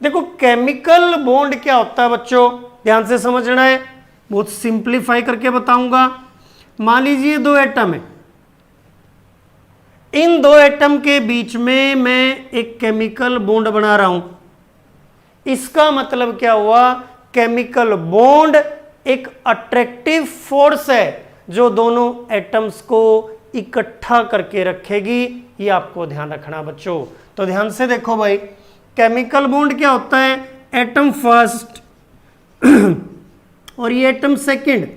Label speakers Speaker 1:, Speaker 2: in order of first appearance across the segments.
Speaker 1: देखो chemical bond क्या होता है बच्चों, ध्यान से समझना है, बहुत सिंप्लीफाई करके बताऊंगा। मान लीजिए दो एटम है, इन दो एटम के बीच में मैं एक केमिकल बॉन्ड बना रहा हूं। इसका मतलब क्या हुआ, केमिकल बॉन्ड एक अट्रैक्टिव फोर्स है जो दोनों एटम्स को इकट्ठा करके रखेगी। ये आपको ध्यान रखना बच्चों। तो ध्यान से देखो भाई, केमिकल बॉन्ड क्या होता है, एटम फर्स्ट और ये एटम सेकंड,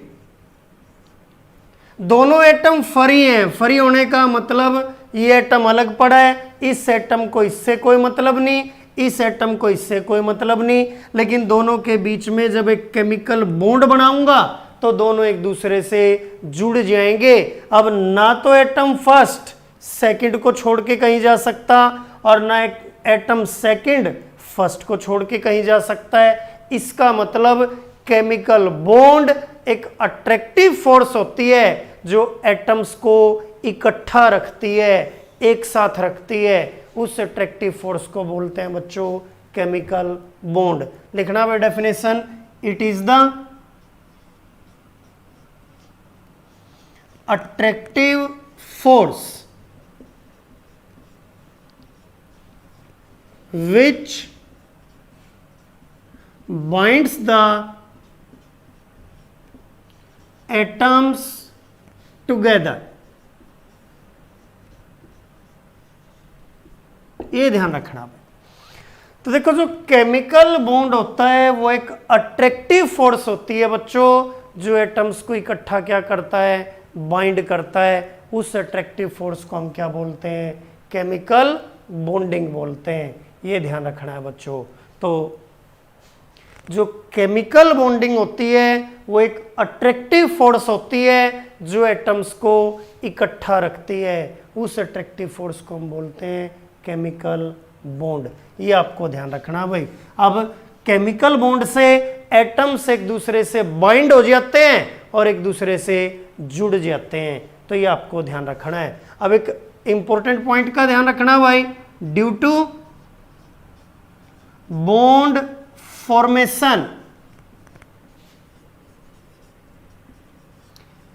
Speaker 1: दोनों एटम फ्री हैं। फ्री होने का मतलब ये एटम अलग पड़ा है, इस एटम को इससे कोई मतलब नहीं, इस एटम को इससे कोई मतलब नहीं, लेकिन दोनों के बीच में जब एक केमिकल बॉन्ड बनाऊंगा तो दोनों एक दूसरे से जुड़ जाएंगे। अब ना तो एटम फर्स्ट सेकंड को छोड़ के कहीं जा सकता और ना एटम सेकंड फर्स्ट को छोड़ के कहीं जा सकता है। इसका मतलब केमिकल बॉन्ड एक अट्रैक्टिव फोर्स होती है जो एटम्स को इकट्ठा रखती है, एक साथ रखती है। उस अट्रैक्टिव फोर्स को बोलते हैं बच्चों केमिकल बॉन्ड। लिखना है definition, it is the attractive force which binds the atoms together। ये ध्यान रखना। तो देखो जो केमिकल बॉन्ड होता है वो एक अट्रैक्टिव फोर्स होती है बच्चों, जो एटम्स को इकट्ठा क्या करता है, बाइंड करता है। उस अट्रैक्टिव फोर्स को हम क्या बोलते हैं, केमिकल बॉन्डिंग बोलते हैं। ये ध्यान रखना है बच्चों। तो जो केमिकल बॉन्डिंग होती है वो एक अट्रैक्टिव फोर्स होती है जो एटम्स को इकट्ठा रखती है। उस अट्रैक्टिव फोर्स को हम बोलते हैं केमिकल बॉन्ड। ये आपको ध्यान रखना भाई। अब केमिकल बॉन्ड से एटम्स एक दूसरे से बाइंड हो जाते हैं और एक दूसरे से जुड़ जाते हैं। तो ये आपको ध्यान रखना है। अब एक इंपॉर्टेंट पॉइंट का ध्यान रखना भाई, due to bond formation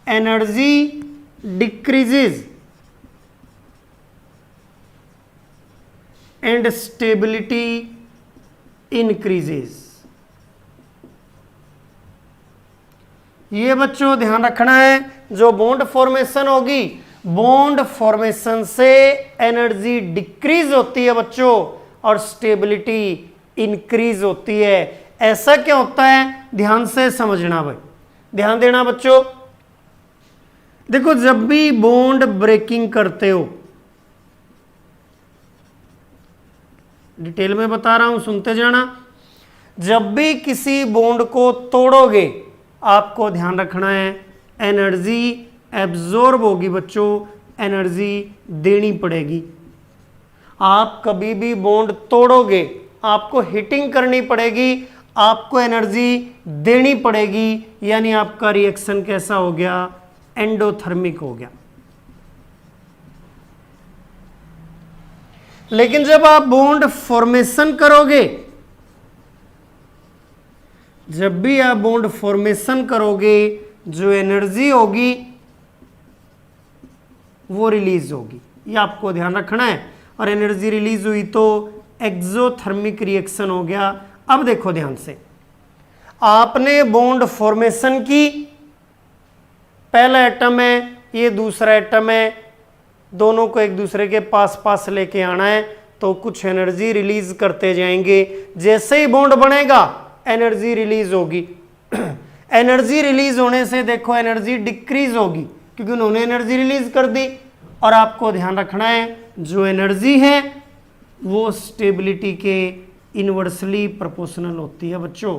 Speaker 1: energy decreases and stability increases. ये बच्चों ध्यान रखना है, जो बॉन्ड फॉर्मेशन होगी, बॉन्ड फॉर्मेशन से एनर्जी डिक्रीज होती है बच्चों और स्टेबिलिटी इंक्रीज होती है। ऐसा क्या होता है, ध्यान से समझना भाई, ध्यान देना बच्चों। देखो जब भी बॉन्ड ब्रेकिंग करते हो, डिटेल में बता रहा हूं, सुनते जाना। जब भी किसी बॉन्ड को तोड़ोगे आपको ध्यान रखना है एनर्जी एब्जॉर्ब होगी बच्चों, एनर्जी देनी पड़ेगी। आप कभी भी बॉन्ड तोड़ोगे आपको हीटिंग करनी पड़ेगी, आपको एनर्जी देनी पड़ेगी, यानी आपका रिएक्शन कैसा हो गया, एंडोथर्मिक हो गया। लेकिन जब आप बॉन्ड फॉर्मेशन करोगे, जब भी आप बॉन्ड फॉर्मेशन करोगे, जो एनर्जी होगी वो रिलीज होगी। ये आपको ध्यान रखना है। और एनर्जी रिलीज हुई तो एक्सोथर्मिक रिएक्शन हो गया। अब देखो ध्यान से, आपने बॉन्ड फॉर्मेशन की, पहला एटम है, ये दूसरा एटम है, दोनों को एक दूसरे के पास पास लेके आना है, तो कुछ एनर्जी रिलीज करते जाएंगे। जैसे ही बॉन्ड बनेगा एनर्जी रिलीज होगी। एनर्जी रिलीज होने से देखो एनर्जी डिक्रीज होगी क्योंकि उन्होंने एनर्जी रिलीज कर दी। और आपको ध्यान रखना है जो एनर्जी है वो स्टेबिलिटी के इनवर्सली प्रोपोर्शनल होती है बच्चों।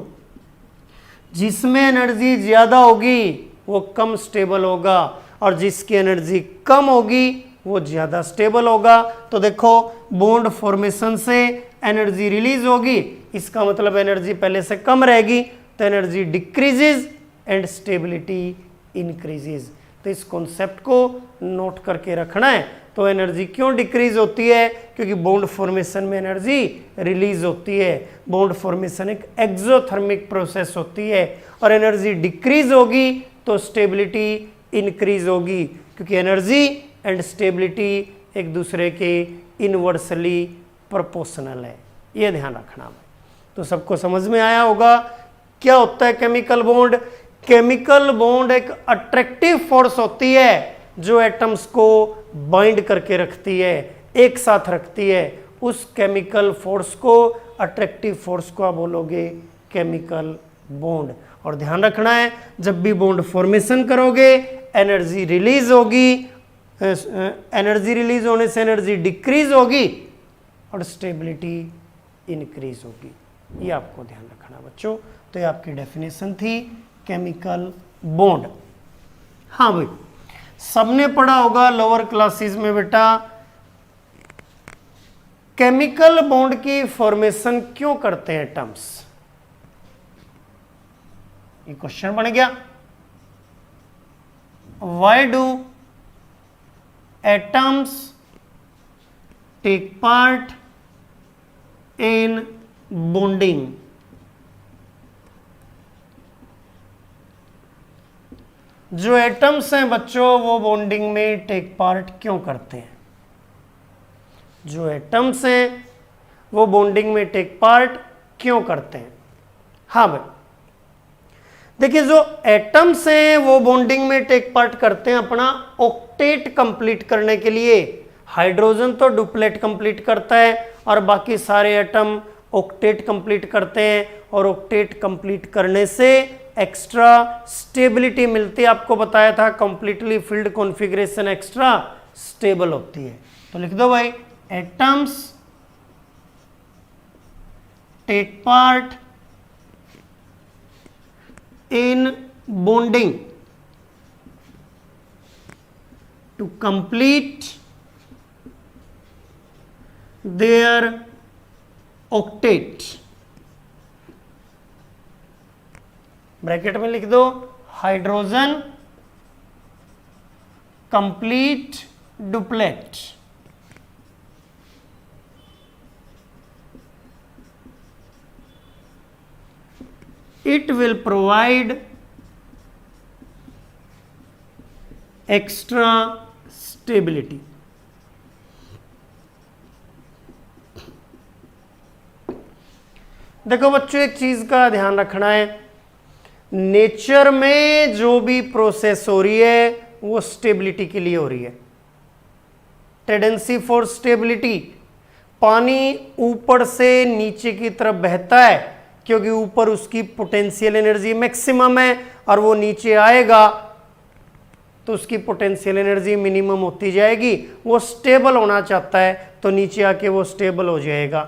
Speaker 1: जिसमें एनर्जी ज्यादा होगी वो कम स्टेबल होगा और जिसकी एनर्जी कम होगी वो ज्यादा स्टेबल होगा। तो देखो बॉन्ड फॉर्मेशन से एनर्जी रिलीज होगी, इसका मतलब एनर्जी पहले से कम रहेगी, तो energy decreases and stability increases. तो इस कॉन्सेप्ट को नोट करके रखना है। तो एनर्जी क्यों डिक्रीज होती है? क्योंकि बॉन्ड फॉर्मेशन में एनर्जी रिलीज होती है। बॉन्ड फॉर्मेशन एक एक्सोथर्मिक प्रोसेस होती है, और एनर्जी डिक्रीज होगी तो स्टेबिलिटी इंक्रीज होगी, क्योंकि एनर्जी एंड स्टेबिलिटी एक दूसरे के इनवर्सली प्रोपोर्शनल है। ये ध्यान रखना है। तो सबको समझ में आया होगा क्या होता है केमिकल बॉन्ड? केमिकल बॉन्ड एक अट्रैक्टिव फोर्स होती है जो एटम्स को बाइंड करके रखती है, एक साथ रखती है। उस केमिकल फोर्स को, अट्रैक्टिव फोर्स को आप बोलोगे केमिकल बॉन्ड। और ध्यान रखना है, जब भी बॉन्ड फॉर्मेशन करोगे एनर्जी रिलीज होगी, एनर्जी रिलीज होने से एनर्जी डिक्रीज होगी और स्टेबिलिटी इंक्रीज होगी। ये आपको ध्यान रखना बच्चों। तो ये आपकी डेफिनेशन थी केमिकल बॉन्ड। हाँ भाई, सबने पढ़ा होगा लोअर क्लासेस में बेटा, केमिकल बॉन्ड की फॉर्मेशन क्यों करते हैं एटम्स? ये क्वेश्चन बन गया। Why do atoms take part in bonding? जो एटम्स हैं बच्चों वो बॉन्डिंग में टेक पार्ट क्यों करते हैं? जो एटम्स हैं वो बॉन्डिंग में टेक पार्ट क्यों करते हैं? हाँ भाई, देखिए जो एटम्स हैं वो बॉन्डिंग में टेक पार्ट करते हैं अपना ऑक्टेट कंप्लीट करने के लिए। हाइड्रोजन तो डुप्लेट कंप्लीट करता है और बाकी सारे एटम ऑक्टेट कंप्लीट करते हैं, और ऑक्टेट कंप्लीट करने से एक्स्ट्रा स्टेबिलिटी मिलती है। आपको बताया था completely filled configuration extra stable होती है। तो लिख दो भाई, atoms take part in bonding to complete their octet. Bracket में लिख दो, hydrogen complete duplet. It will provide extra stability. देखो बच्चों, एक चीज का ध्यान रखना है, नेचर में जो भी प्रोसेस हो रही है वो स्टेबिलिटी के लिए हो रही है। टेंडेंसी फॉर स्टेबिलिटी, पानी ऊपर से नीचे की तरफ बहता है क्योंकि ऊपर उसकी पोटेंशियल एनर्जी मैक्सिमम है, और वो नीचे आएगा तो उसकी पोटेंशियल एनर्जी मिनिमम होती जाएगी। वो स्टेबल होना चाहता है तो नीचे आके वो स्टेबल हो जाएगा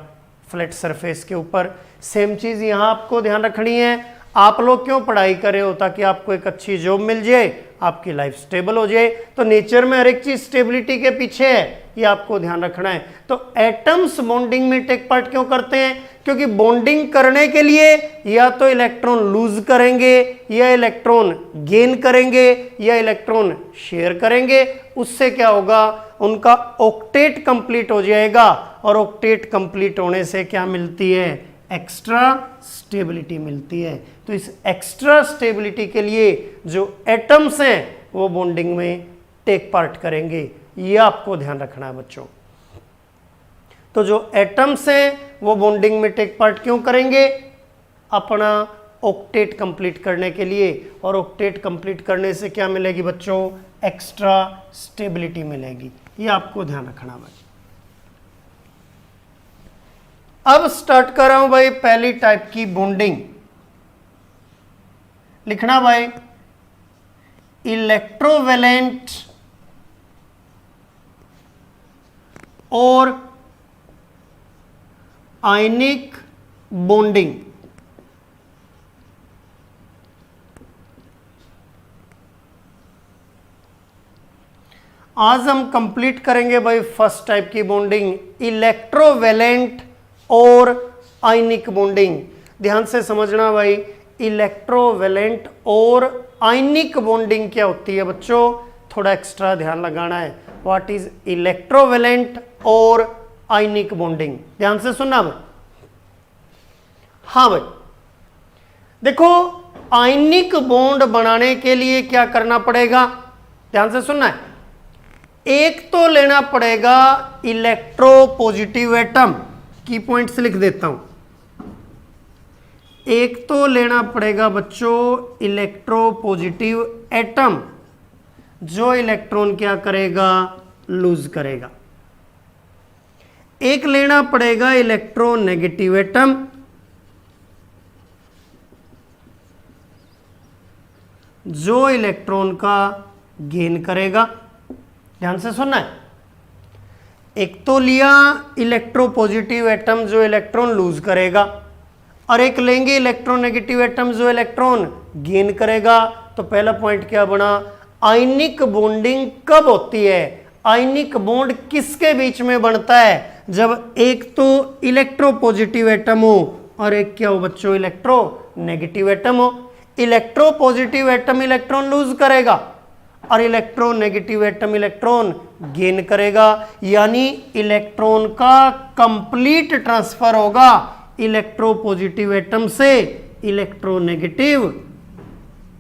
Speaker 1: फ्लैट सरफेस के ऊपर। सेम चीज़ यहाँ आपको ध्यान रखनी है। आप लोग क्यों पढ़ाई कर रहे हो? ताकि आपको एक अच्छी जॉब मिल जाए, आपकी लाइफ स्टेबल हो जाए। तो नेचर में हर एक चीज स्टेबिलिटी के पीछे है, ये आपको ध्यान रखना है। तो एटम्स बॉन्डिंग में टेक पार्ट क्यों करते हैं? क्योंकि बॉन्डिंग करने के लिए या तो इलेक्ट्रॉन लूज करेंगे, या इलेक्ट्रॉन गेन करेंगे, या इलेक्ट्रॉन शेयर करेंगे। उससे क्या होगा? उनका ऑक्टेट कंप्लीट हो जाएगा, और ऑक्टेट कंप्लीट होने से क्या मिलती है? एक्स्ट्रा स्टेबिलिटी मिलती है। तो इस एक्स्ट्रा स्टेबिलिटी के लिए जो एटम्स हैं वो बॉन्डिंग में टेक पार्ट करेंगे, ये आपको ध्यान रखना है बच्चों। तो जो एटम्स हैं वो बॉन्डिंग में टेक पार्ट क्यों करेंगे? अपना ऑक्टेट कंप्लीट करने के लिए, और ऑक्टेट कंप्लीट करने से क्या मिलेगी बच्चों? एक्स्ट्रा स्टेबिलिटी मिलेगी। ये आपको ध्यान रखना भाई। अब स्टार्ट कर रहा हूं भाई पहली टाइप की बॉन्डिंग। लिखना भाई, इलेक्ट्रोवेलेंट और आयनिक बॉन्डिंग। आज हम कंप्लीट करेंगे भाई फर्स्ट टाइप की बॉन्डिंग, इलेक्ट्रोवेलेंट और आयनिक बॉन्डिंग। ध्यान से समझना भाई, इलेक्ट्रोवेलेंट और आयनिक बॉन्डिंग क्या होती है बच्चों, थोड़ा एक्स्ट्रा ध्यान लगाना है। व्हाट इज इलेक्ट्रोवेलेंट और आयनिक बॉन्डिंग, ध्यान से सुनना भाई। हाँ भाई देखो, आयनिक बॉन्ड बनाने के लिए क्या करना पड़ेगा, ध्यान से सुनना है। एक तो लेना पड़ेगा इलेक्ट्रोपॉजिटिव एटम, की पॉइंट्स लिख देता हूं। एक तो लेना पड़ेगा बच्चों इलेक्ट्रोपॉजिटिव एटम, जो इलेक्ट्रॉन क्या करेगा, लूज करेगा। एक लेना पड़ेगा इलेक्ट्रोनेगेटिव एटम, जो इलेक्ट्रॉन का गेन करेगा। ध्यान से सुनना है। एक तो लिया इलेक्ट्रोपॉजिटिव एटम जो इलेक्ट्रॉन लूज करेगा, और एक लेंगे इलेक्ट्रोनेगेटिव एटम जो इलेक्ट्रॉन गेन करेगा। तो पहला पॉइंट क्या बना, आयनिक बॉन्डिंग कब होती है, आयनिक बॉन्ड किसके बीच में बनता है, जब एक तो इलेक्ट्रोपॉजिटिव एटम हो और एक क्या हो बच्चों, इलेक्ट्रोनेगेटिव एटम हो। इलेक्ट्रोपॉजिटिव एटम इलेक्ट्रॉन लूज करेगा और इलेक्ट्रोनेगेटिव एटम इलेक्ट्रॉन गेन करेगा, यानी इलेक्ट्रॉन का कंप्लीट ट्रांसफर होगा इलेक्ट्रोपॉजिटिव एटम से इलेक्ट्रोनेगेटिव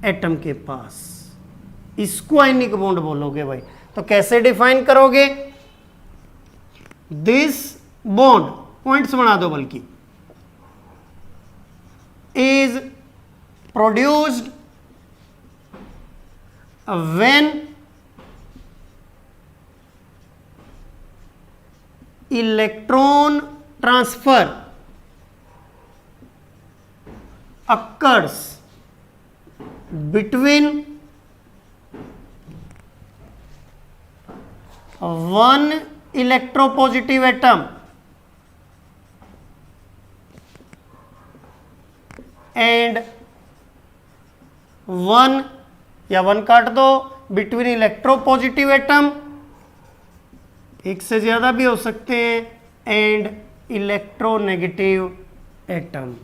Speaker 1: एटम के पास। इसको आयनिक बॉन्ड बोलोगे भाई। तो कैसे डिफाइन करोगे, दिस बॉन्ड, पॉइंट्स बना दो बल्कि, is produced when electron transfer occurs between one electropositive atom and one, या वन काट दो, बिटवीन इलेक्ट्रोपॉजिटिव एटम, एक से ज्यादा भी हो सकते हैं, एंड इलेक्ट्रोनेगेटिव एटम।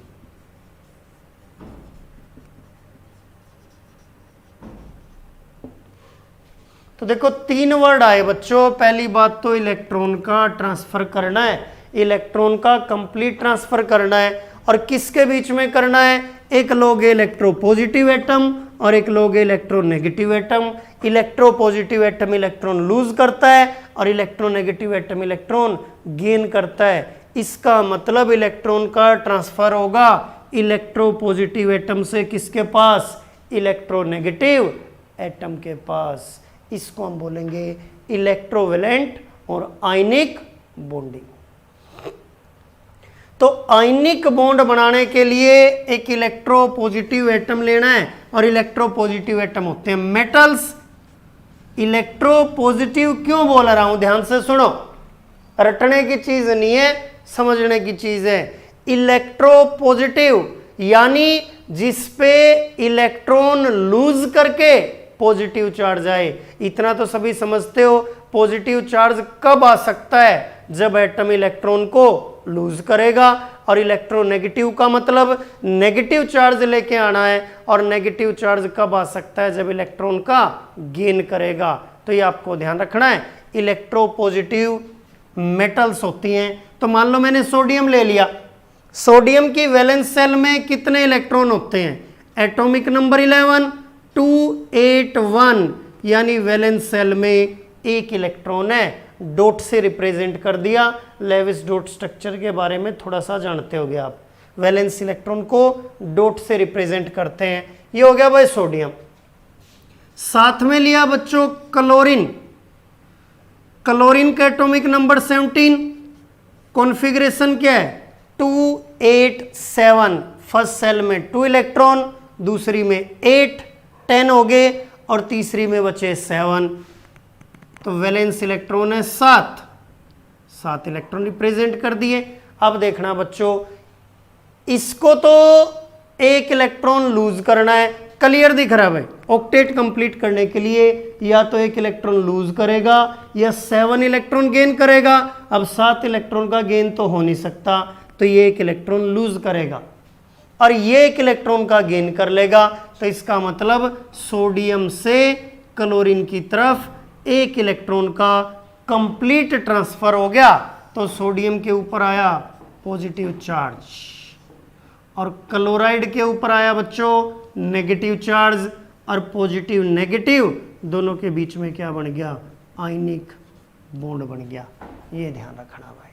Speaker 1: तो देखो तीन वर्ड आए बच्चों। पहली बात तो इलेक्ट्रॉन का ट्रांसफर करना है, इलेक्ट्रॉन का कंप्लीट ट्रांसफर करना है, और किसके बीच में करना है, एक लोगे इलेक्ट्रोपॉजिटिव एटम और एक लोगे electronegative atom. Electropositive atom electron lose करता है और इलेक्ट्रोनेगेटिव एटम इलेक्ट्रॉन गेन करता है। इसका मतलब इलेक्ट्रॉन का ट्रांसफर होगा इलेक्ट्रोपॉजिटिव एटम से किसके पास, इलेक्ट्रोनेगेटिव एटम के पास। इसको हम बोलेंगे इलेक्ट्रोवेलेंट और आयनिक बॉन्डिंग। तो आयनिक बॉन्ड बनाने के लिए एक इलेक्ट्रोपॉजिटिव एटम लेना है, और इलेक्ट्रोपॉजिटिव एटम होते हैं मेटल्स। इलेक्ट्रोपॉजिटिव क्यों बोल रहा हूं, ध्यान से सुनो, रटने की चीज नहीं है, समझने की चीज है। इलेक्ट्रोपॉजिटिव यानी जिसपे इलेक्ट्रॉन लूज करके पॉजिटिव चार्ज आए। इतना तो सभी समझते हो। पॉजिटिव चार्ज कब आ सकता है, जब एटम इलेक्ट्रॉन को लूज करेगा, और इलेक्ट्रोनेगेटिव का मतलब नेगेटिव चार्ज लेके आना है, और नेगेटिव चार्ज कब आ सकता है, जब इलेक्ट्रॉन का गेन करेगा। तो ये आपको ध्यान रखना है। इलेक्ट्रोपॉजिटिव मेटल्स होती हैं। तो मान लो मैंने सोडियम ले लिया, सोडियम की वैलेंस सेल में कितने इलेक्ट्रॉन होते हैं, एटॉमिक नंबर 11 281, यानी वैलेंस सेल में एक इलेक्ट्रॉन है। डॉट से रिप्रेजेंट कर दिया। लेविस डॉट स्ट्रक्चर के बारे में थोड़ा सा जानते होगे आप, वैलेंस इलेक्ट्रॉन को डॉट से रिप्रेजेंट करते हैं। ये हो गया भाई सोडियम। साथ में लिया बच्चों क्लोरीन, क्लोरीन का एटॉमिक नंबर 17, कॉन्फ़िगरेशन क्या है 287। फर्स्ट सेल में 2 इलेक्ट्रॉन, दूसरी में 8, 10 हो गए, और तीसरी में बचे 7। तो वैलेंस इलेक्ट्रॉन है 7 इलेक्ट्रॉन रिप्रेजेंट कर दिए। अब देखना बच्चों, इसको तो एक इलेक्ट्रॉन लूज करना है, क्लियर दिख रहा है भाई। ऑक्टेट कंप्लीट करने के लिए या तो एक इलेक्ट्रॉन लूज करेगा या 7 इलेक्ट्रॉन गेन करेगा। अब 7 इलेक्ट्रॉन का गेन तो हो नहीं सकता, तो ये एक इलेक्ट्रॉन लूज करेगा। और ये एक इलेक्ट्रॉन का गेन कर लेगा, तो इसका मतलब सोडियम से क्लोरीन की तरफ एक इलेक्ट्रॉन का कंप्लीट ट्रांसफर हो गया। तो सोडियम के ऊपर आया पॉजिटिव चार्ज और क्लोराइड के ऊपर आया बच्चों नेगेटिव चार्ज, और पॉजिटिव नेगेटिव दोनों के बीच में क्या बन गया, आयनिक बॉन्ड बन गया। ये ध्यान रखना भाई।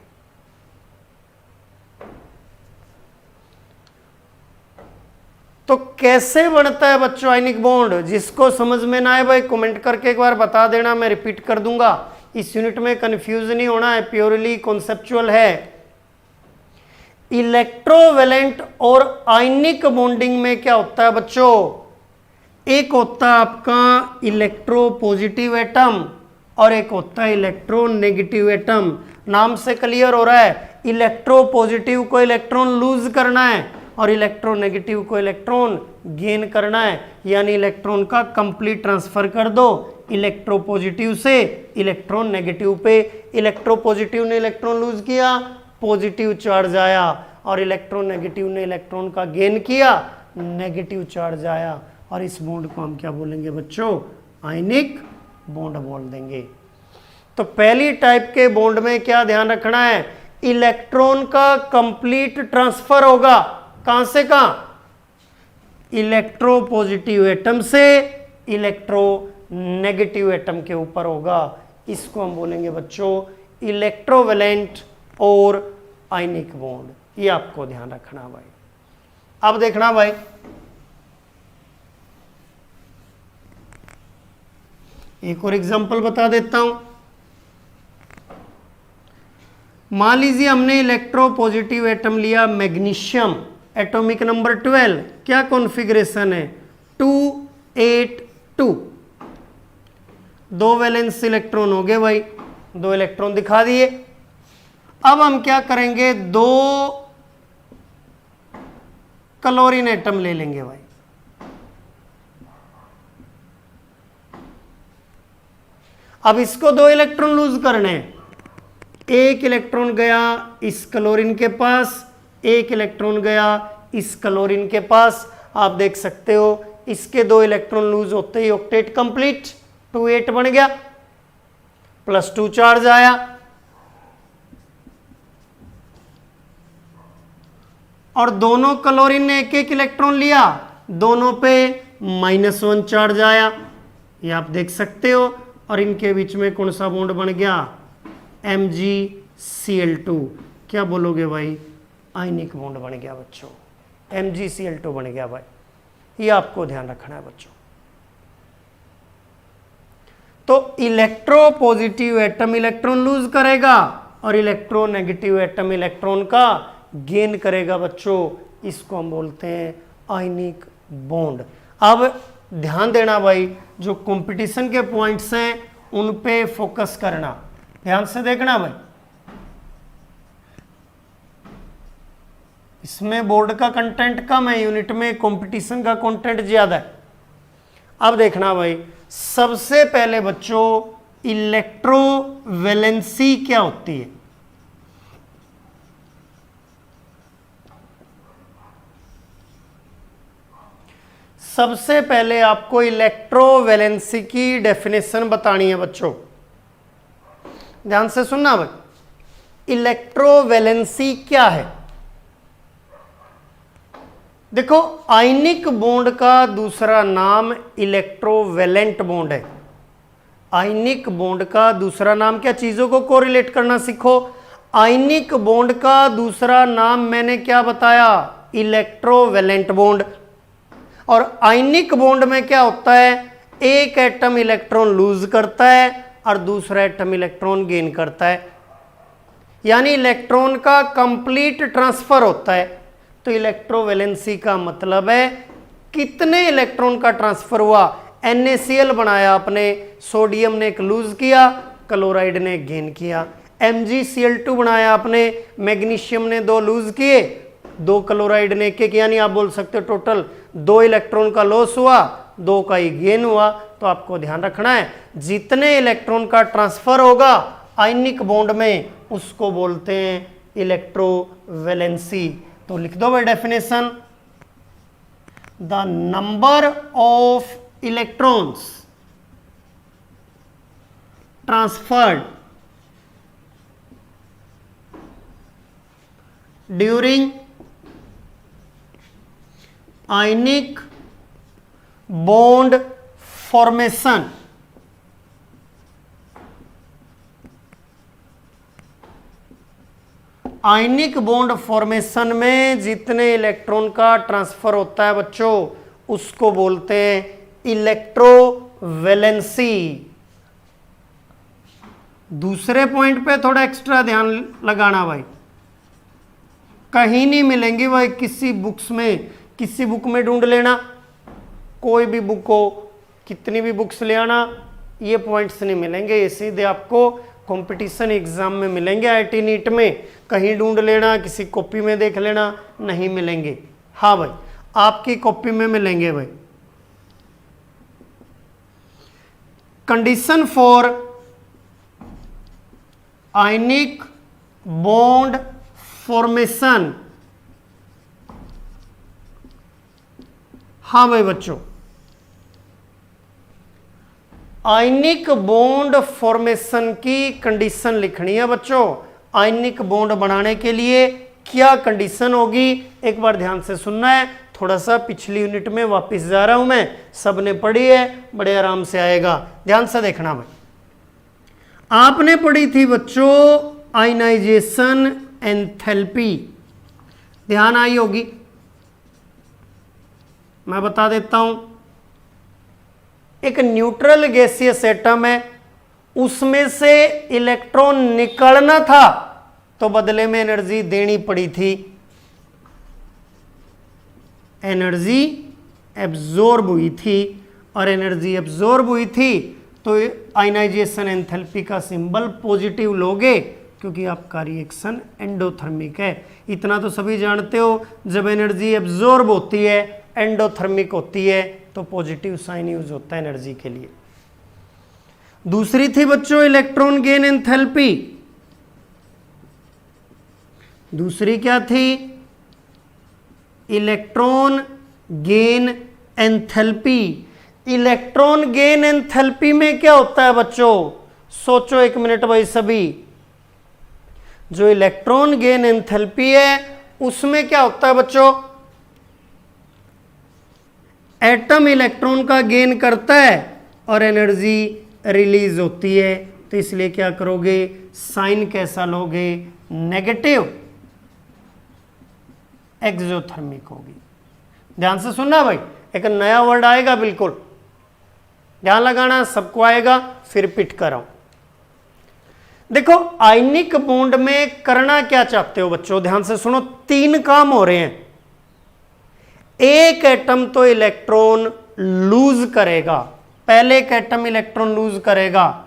Speaker 1: तो कैसे बनता है बच्चों आयनिक बॉन्ड, जिसको समझ में ना आए भाई कमेंट करके एक बार बता देना, मैं रिपीट कर दूंगा। इस यूनिट में कंफ्यूज नहीं होना है, प्योरली कॉन्सेप्चुअल है। इलेक्ट्रोवेलेंट और आयनिक बॉन्डिंग में क्या होता है बच्चों, एक होता है आपका इलेक्ट्रो पॉजिटिव एटम और एक होता है इलेक्ट्रो नेगेटिव एटम। नाम से क्लियर हो रहा है, इलेक्ट्रो पॉजिटिव को इलेक्ट्रॉन लूज करना है और इलेक्ट्रो नेगेटिव को इलेक्ट्रॉन गेन करना है, यानी इलेक्ट्रॉन का कंप्लीट ट्रांसफर कर दो इलेक्ट्रो पॉजिटिव से इलेक्ट्रॉन नेगेटिव पे। इलेक्ट्रो पॉजिटिव ने इलेक्ट्रॉन लूज किया, पॉजिटिव चार्ज आया, और इलेक्ट्रॉन नेगेटिव ने इलेक्ट्रॉन का गेन किया, नेगेटिव चार्ज आया। और इस बॉन्ड को हम क्या बोलेंगे बच्चों, आयनिक बॉन्ड बोल देंगे। तो पहली टाइप के बॉन्ड में क्या ध्यान रखना है, इलेक्ट्रॉन का कंप्लीट ट्रांसफर होगा, कहां से कहां, इलेक्ट्रो पॉजिटिव एटम से इलेक्ट्रो नेगेटिव एटम के ऊपर होगा। इसको हम बोलेंगे बच्चों इलेक्ट्रोवेलेंट और आयनिक बॉन्ड। ये आपको ध्यान रखना भाई। अब देखना भाई, एक और एग्जांपल बता देता हूं। मान लीजिए हमने इलेक्ट्रो पॉजिटिव एटम लिया मैग्नीशियम, एटॉमिक नंबर 12, क्या कॉन्फ़िगरेशन है 282। दो वैलेंस इलेक्ट्रॉन हो गए भाई, दो इलेक्ट्रॉन दिखा दिए। अब हम क्या करेंगे, दो क्लोरीन एटम ले लेंगे भाई। अब इसको दो इलेक्ट्रॉन लूज करने हैं, एक इलेक्ट्रॉन गया इस क्लोरीन के पास, एक इलेक्ट्रॉन गया इस क्लोरीन के पास। आप देख सकते हो इसके दो इलेक्ट्रॉन लूज होते ही ऑक्टेट कंप्लीट 28 बन गया, +2 चार्ज आया। और दोनों क्लोरीन ने एक एक इलेक्ट्रॉन लिया, दोनों पे -1 चार्ज आया, ये आप देख सकते हो। और इनके बीच में कौन सा बॉन्ड बन गया, MgCl2। क्या बोलोगे भाई, आयनिक बॉन्ड बन गया बच्चों, MgCl2 बन गया भाई। ये आपको ध्यान रखना है बच्चों। तो electro positive atom electron lose करेगा और इलेक्ट्रो नेगेटिव एटम इलेक्ट्रॉन का गेन करेगा बच्चों। इसको हम बोलते हैं आयनिक बॉन्ड। अब ध्यान देना भाई, जो कंपटीशन के पॉइंट्स हैं उन पे फोकस करना, ध्यान से देखना भाई। इसमें बोर्ड का कंटेंट कम है, यूनिट में कंपटीशन का कंटेंट ज्यादा है। अब देखना भाई, सबसे पहले बच्चों इलेक्ट्रोवैलेंसी क्या होती है। सबसे पहले आपको इलेक्ट्रोवैलेंसी की डेफिनेशन बतानी है बच्चों, ध्यान से सुनना भाई। इलेक्ट्रोवैलेंसी क्या है, देखो आयनिक बॉन्ड का दूसरा नाम इलेक्ट्रोवैलेंट बॉन्ड है। आयनिक बॉन्ड का दूसरा नाम क्या, चीजों को कोरिलेट करना सीखो। आयनिक बॉन्ड का दूसरा नाम मैंने क्या बताया, इलेक्ट्रोवैलेंट बॉन्ड। और आयनिक बॉन्ड में क्या होता है, एक एटम इलेक्ट्रॉन लूज करता है और दूसरा एटम इलेक्ट्रॉन गेन करता है, यानी इलेक्ट्रॉन का कंप्लीट ट्रांसफर होता है। तो इलेक्ट्रोवैलेंसी का मतलब है कितने इलेक्ट्रॉन का ट्रांसफर हुआ। NaCl बनाया आपने, सोडियम ने एक लूज किया, क्लोराइड ने गेन किया। MgCl2 बनाया आपने, मैग्नीशियम ने दो लूज किए, दो क्लोराइड ने एक, यानी आप बोल सकते हो टोटल 2 इलेक्ट्रॉन का लॉस हुआ, 2 का ही गेन हुआ। तो आपको ध्यान रखना है, जितने इलेक्ट्रॉन का ट्रांसफर होगा आयनिक बॉन्ड में उसको बोलते हैं इलेक्ट्रोवैलेंसी। तो लिख दो भाई definition, the number of electrons transferred during ionic bond formation. Ionic bond formation में जितने इलेक्ट्रॉन का ट्रांसफर होता है बच्चों, उसको बोलते हैं इलेक्ट्रोवैलेंसी। दूसरे पॉइंट पे थोड़ा एक्स्ट्रा ध्यान लगाना भाई, कहीं नहीं मिलेंगी भाई, किसी बुक्स में, किसी बुक में ढूंढ लेना, कोई भी बुक हो, कितनी भी बुक्स ले आना, ये पॉइंट्स नहीं मिलेंगे, ये सीधे आपको कंपटीशन एग्जाम में मिलेंगे, आईटी नीट में। कहीं ढूंढ लेना, किसी कॉपी में देख लेना, नहीं मिलेंगे। हाँ भाई, आपकी कॉपी में मिलेंगे भाई। Condition for ionic bond formation. हाँ भाई बच्चों, आयनिक बॉन्ड फॉर्मेशन की कंडीशन लिखनी है बच्चों। आयनिक बॉन्ड बनाने के लिए क्या कंडीशन होगी, एक बार ध्यान से सुनना है। थोड़ा सा पिछली यूनिट में वापस जा रहा हूं मैं, सबने पढ़ी है, बड़े आराम से आएगा, ध्यान से देखना भाई। आपने पढ़ी थी बच्चों आयनाइजेशन एंथैल्पी, ध्यान आई होगी, मैं बता देता हूं। एक न्यूट्रल गैसियस एटम है, उसमें से इलेक्ट्रॉन निकलना था तो बदले में एनर्जी देनी पड़ी थी, एनर्जी एब्जॉर्ब हुई थी, और एनर्जी एब्जॉर्ब हुई थी तो आयनाइजेशन एंथैल्पी का सिंबल पॉजिटिव लोगे, क्योंकि आपका रिएक्शन एंडोथर्मिक है। इतना तो सभी जानते हो, जब एनर्जी एब्जॉर्ब होती है, एंडोथर्मिक होती है, तो पॉजिटिव साइन यूज होता है एनर्जी के लिए। दूसरी थी बच्चों इलेक्ट्रॉन गेन एंथैल्पी। दूसरी क्या थी, electron gain enthalpy. Electron gain enthalpy में क्या होता है बच्चों, सोचो एक मिनट भाई सभी। जो इलेक्ट्रॉन गेन एंथैल्पी है उसमें क्या होता है बच्चों, एटम इलेक्ट्रॉन का गेन करता है और एनर्जी रिलीज होती है, तो इसलिए क्या करोगे, साइन कैसा लोगे, नेगेटिव, एक्सोथर्मिक होगी। ध्यान से सुनना भाई, एक नया वर्ड आएगा, बिल्कुल ध्यान लगाना, सबको आएगा, फिर पिट कर आऊं। देखो आयनिक बॉन्ड में करना क्या चाहते हो बच्चों, ध्यान से सुनो, तीन काम हो रहे हैं। एक एटम तो इलेक्ट्रॉन लूज करेगा, पहले एक एटम इलेक्ट्रॉन लूज करेगा।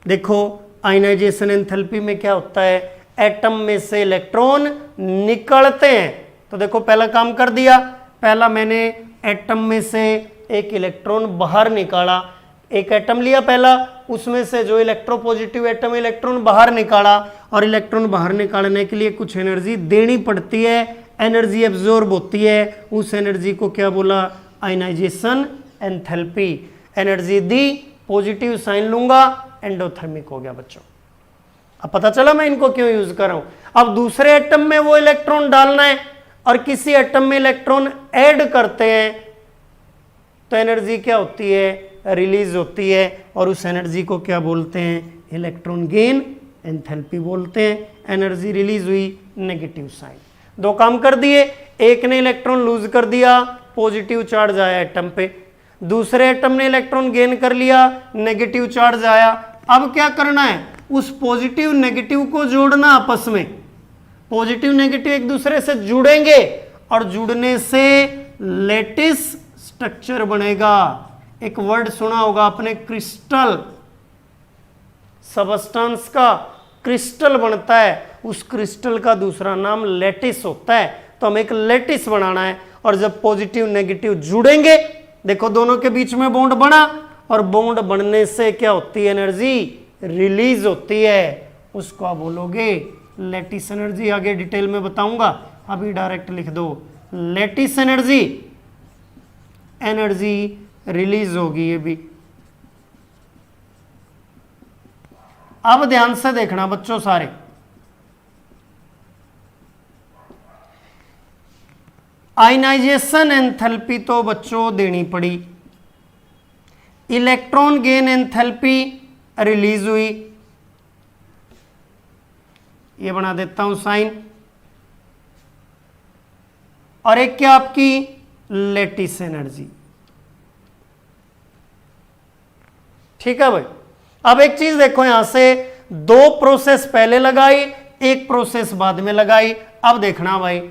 Speaker 1: देखो आयनाइजेशन एंथैल्पी में क्या होता है, एटम में से इलेक्ट्रॉन निकलते हैं, तो देखो पहला काम कर दिया, पहला मैंने एटम में से एक इलेक्ट्रॉन बाहर निकाला, एक एटम लिया पहला, उसमें से जो इलेक्ट्रोपॉजिटिव एटम इलेक्ट्रॉन बाहर निकाला, और इलेक्ट्रॉन बाहर निकालने के लिए कुछ एनर्जी देनी पड़ती है, एनर्जी एब्जॉर्ब होती है, उस एनर्जी को क्या बोला, आयनाइजेशन एंथैल्पी। एनर्जी दी, पॉजिटिव साइन लूंगा, एंडोथर्मिक हो गया बच्चों। अब पता चला मैं इनको क्यों यूज कर रहा हूं। अब दूसरे एटम में वो इलेक्ट्रॉन डालना है और किसी एटम में इलेक्ट्रॉन ऐड करते हैं, तो एनर्जी क्या होती है, रिलीज होती है, और उस एनर्जी को क्या बोलते हैं, इलेक्ट्रॉन गेन एंथैल्पी बोलते हैं। एनर्जी रिलीज हुई, नेगेटिव साइन। दो काम कर दिए, एक ने इलेक्ट्रॉन लूज कर दिया, पॉजिटिव चार्ज आया एटम पे, दूसरे एटम ने इलेक्ट्रॉन गेन कर लिया, नेगेटिव चार्ज आया। अब क्या करना है, उस पॉजिटिव नेगेटिव को जोड़ना आपस में, पॉजिटिव नेगेटिव एक दूसरे से जुड़ेंगे और जुड़ने से लेटिस स्ट्रक्चर बनेगा। एक वर्ड सुना होगा आपने, क्रिस्टल, सबस्टेंस का क्रिस्टल बनता है, उस क्रिस्टल का दूसरा नाम लेटिस होता है। तो हमें एक लेटिस बनाना है, और जब पॉजिटिव नेगेटिव जुड़ेंगे, देखो दोनों के बीच में बॉन्ड बना, और बॉन्ड बनने से क्या होती है, एनर्जी रिलीज होती है, उसको आप बोलोगे लेटिस एनर्जी। आगे डिटेल में बताऊंगा, अभी डायरेक्ट लिख दो लेटिस एनर्जी, एनर्जी रिलीज होगी ये भी। अब ध्यान से देखना बच्चों सारे, आयनाइजेशन एंथैल्पी तो बच्चों देनी पड़ी, इलेक्ट्रॉन गेन एंथैल्पी रिलीज हुई, ये बना देता हूं साइन, और एक क्या आपकी लेटिस एनर्जी। ठीक है भाई। अब एक चीज देखो यहां से, दो प्रोसेस पहले लगाई, एक प्रोसेस बाद में लगाई। अब देखना भाई,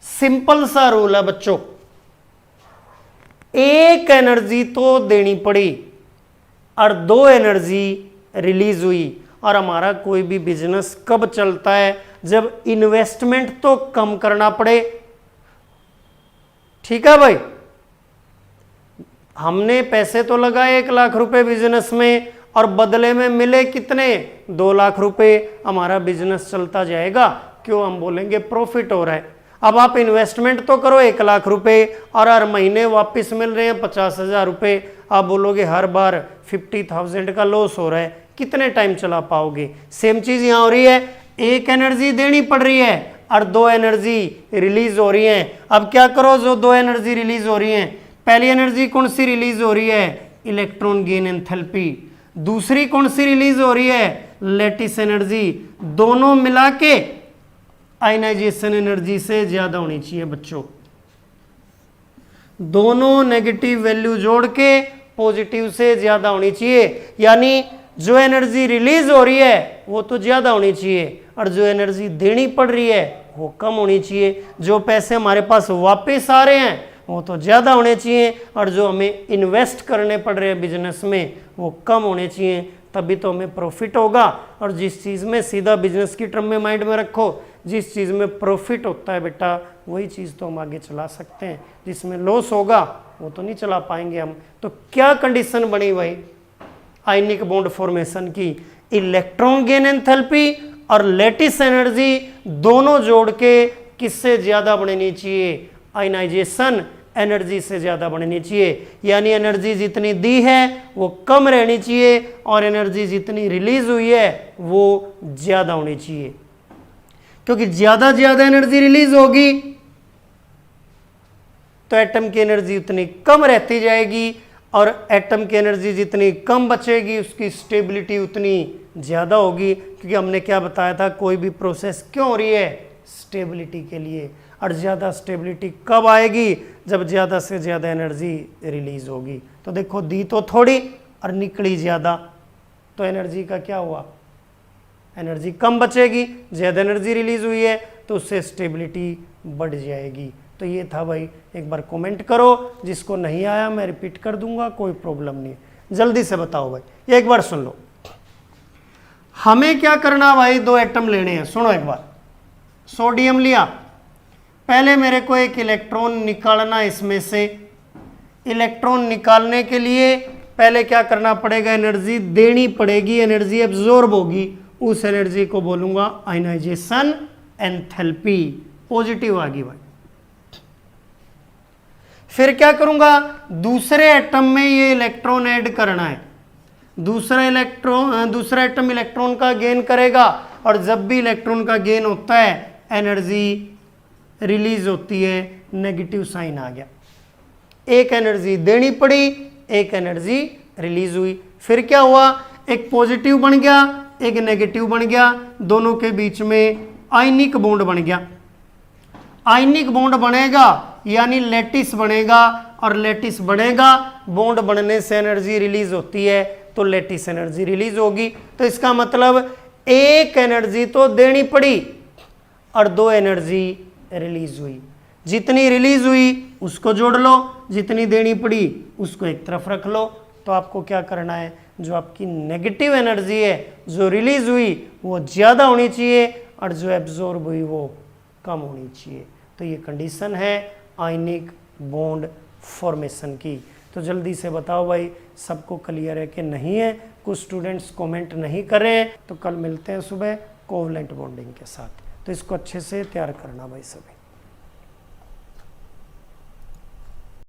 Speaker 1: सिंपल सा रूल है बच्चों, एक एनर्जी तो देनी पड़ी और दो एनर्जी रिलीज हुई। और हमारा कोई भी बिजनेस कब चलता है, जब इन्वेस्टमेंट तो कम करना पड़े। ठीक है भाई, हमने पैसे तो लगाए 1 लाख रुपए बिजनेस में और बदले में मिले कितने, 2 लाख रुपए। हमारा बिजनेस चलता जाएगा, क्यों, हम बोलेंगे प्रॉफिट हो रहा है। अब आप इन्वेस्टमेंट तो करो 1 लाख रुपए और हर महीने वापस मिल रहे हैं 50,000 रुपए। आप बोलोगे हर बार 50,000 का लॉस हो रहा है, कितने टाइम चला पाओगे। सेम चीज यहां हो रही है, एक एनर्जी देनी पड़ रही है और दो एनर्जी रिलीज हो रही है। अब क्या करो, जो दो एनर्जी रिलीज हो रही है, पहली एनर्जी कौन सी रिलीज हो रही है, इलेक्ट्रॉन गेन एंथैल्पी। दूसरी कौन सी रिलीज हो रही है, लेटिस एनर्जी। दोनों मिला के आयनाइजेशन एनर्जी से ज्यादा होनी चाहिए बच्चों। दोनों नेगेटिव वैल्यू जोड़ के पॉजिटिव से ज्यादा होनी चाहिए, यानी जो एनर्जी रिलीज हो रही है वो तो ज्यादा होनी चाहिए और जो एनर्जी देनी पड़ रही है वो कम होनी चाहिए। जो पैसे हमारे पास वापस आ रहे हैं वो तो ज़्यादा होने चाहिए और जो हमें इन्वेस्ट करने पड़ रहे हैं बिजनेस में वो कम होने चाहिए, तभी तो हमें प्रॉफिट होगा। और जिस चीज़ में, सीधा बिजनेस की टर्म में माइंड में रखो, जिस चीज़ में प्रॉफिट होता है बेटा वही चीज़ तो हम आगे चला सकते हैं, जिसमें लॉस होगा वो तो नहीं चला पाएंगे हम। तो क्या कंडीशन बनी भाई आयनिक बॉन्ड फॉर्मेशन की, इलेक्ट्रॉन गेन एंथैल्पी और लेटिस एनर्जी दोनों जोड़ के किससे ज़्यादा बननी चाहिए, आयनाइजेशन एनर्जी से ज़्यादा बननी चाहिए। यानी एनर्जी जितनी दी है वो कम रहनी चाहिए और एनर्जी जितनी रिलीज हुई है वो ज़्यादा होनी चाहिए, क्योंकि ज़्यादा एनर्जी रिलीज होगी तो एटम की एनर्जी उतनी कम रहती जाएगी और एटम की एनर्जी जितनी कम बचेगी उसकी स्टेबिलिटी उतनी ज़्यादा होगी। क्योंकि हमने क्या बताया था, कोई भी प्रोसेस क्यों हो रही है, स्टेबिलिटी के लिए। और ज़्यादा स्टेबिलिटी कब आएगी, जब ज़्यादा से ज़्यादा एनर्जी रिलीज होगी। तो देखो दी तो थोड़ी और निकली ज़्यादा, तो एनर्जी का क्या हुआ, एनर्जी कम बचेगी। ज़्यादा एनर्जी रिलीज हुई है तो उससे स्टेबिलिटी बढ़ जाएगी। तो ये था भाई, एक बार कमेंट करो, जिसको नहीं आया मैं रिपीट कर दूंगा, कोई प्रॉब्लम नहीं है। जल्दी से बताओ भाई, ये एक बार सुन लो। हमें क्या करना भाई, दो एटम लेने हैं। सुनो एक बार, सोडियम लिया, पहले मेरे को एक इलेक्ट्रॉन निकालना, इसमें से इलेक्ट्रॉन निकालने के लिए पहले क्या करना पड़ेगा, एनर्जी देनी पड़ेगी, एनर्जी एब्जॉर्ब होगी। उस एनर्जी को बोलूंगा आयनाइजेशन एंथैल्पी, पॉजिटिव आ गई भाई। फिर क्या करूंगा, दूसरे एटम में ये इलेक्ट्रॉन ऐड करना है। दूसरा एटम इलेक्ट्रॉन का गेन करेगा और जब भी इलेक्ट्रॉन का गेन होता है एनर्जी रिलीज होती है, नेगेटिव साइन आ गया। एक एनर्जी देनी पड़ी, एक एनर्जी रिलीज हुई। फिर क्या हुआ, एक पॉजिटिव बन गया, एक नेगेटिव बन गया, दोनों के बीच में आयनिक बॉन्ड बन गया। आयनिक बॉन्ड बनेगा यानी लेटिस बनेगा और लेटिस बनेगा, बॉन्ड बनने से एनर्जी रिलीज होती है तो लेटिस एनर्जी रिलीज होगी। तो इसका मतलब एक एनर्जी तो देनी पड़ी और दो एनर्जी रिलीज हुई। जितनी रिलीज हुई उसको जोड़ लो, जितनी देनी पड़ी उसको एक तरफ रख लो। तो आपको क्या करना है, जो आपकी नेगेटिव एनर्जी है जो रिलीज हुई वो ज़्यादा होनी चाहिए और जो एब्जॉर्ब हुई वो कम होनी चाहिए। तो ये कंडीशन है आयनिक बॉन्ड फॉर्मेशन की। तो जल्दी से बताओ भाई, सबको क्लियर है कि नहीं है? कुछ स्टूडेंट्स कमेंट नहीं कर रहे हैं, तो कल मिलते हैं सुबह कोवलेंट बॉन्डिंग के साथ। तो इसको अच्छे से तैयार करना भाई सभी।